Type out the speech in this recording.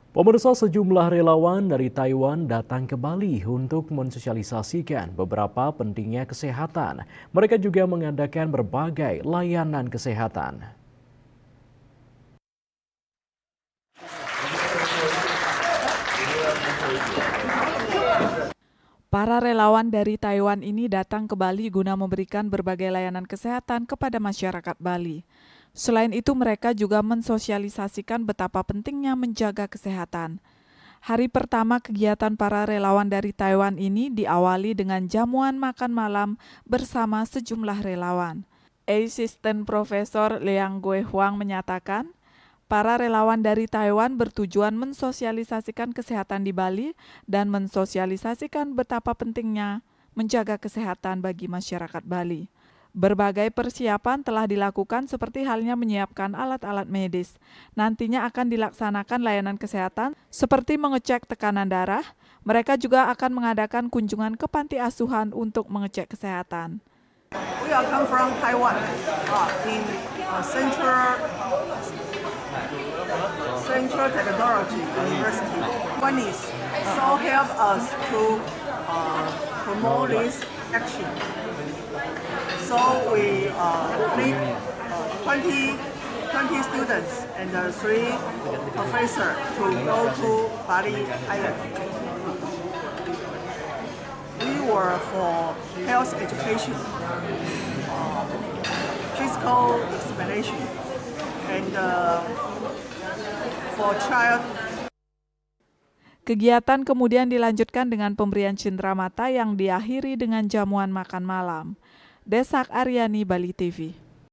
Pemirsa, sejumlah relawan dari Taiwan datang ke Bali untuk mensosialisasikan beberapa pentingnya kesehatan. Mereka juga mengadakan berbagai layanan kesehatan. Para relawan dari Taiwan ini datang ke Bali guna memberikan berbagai layanan kesehatan kepada masyarakat Bali. Selain itu, mereka juga mensosialisasikan betapa pentingnya menjaga kesehatan. Hari pertama kegiatan para relawan dari Taiwan ini diawali dengan jamuan makan malam bersama sejumlah relawan. Asisten Profesor Liang Gue Huang menyatakan, para relawan dari Taiwan bertujuan mensosialisasikan kesehatan di Bali dan mensosialisasikan betapa pentingnya menjaga kesehatan bagi masyarakat Bali. Berbagai persiapan telah dilakukan seperti halnya menyiapkan alat-alat medis. Nantinya akan dilaksanakan layanan kesehatan seperti mengecek tekanan darah. Mereka juga akan mengadakan kunjungan ke panti asuhan untuk mengecek kesehatan. We are come from Taiwan in Central Technology University. One is so help us to promote this action. So we need 20 students and 3 professors to go to Bali Island. We were for health education, physical examination, and for child. Kegiatan kemudian dilanjutkan dengan pemberian cenderamata yang diakhiri dengan jamuan makan malam. Desak Aryani, Bali TV.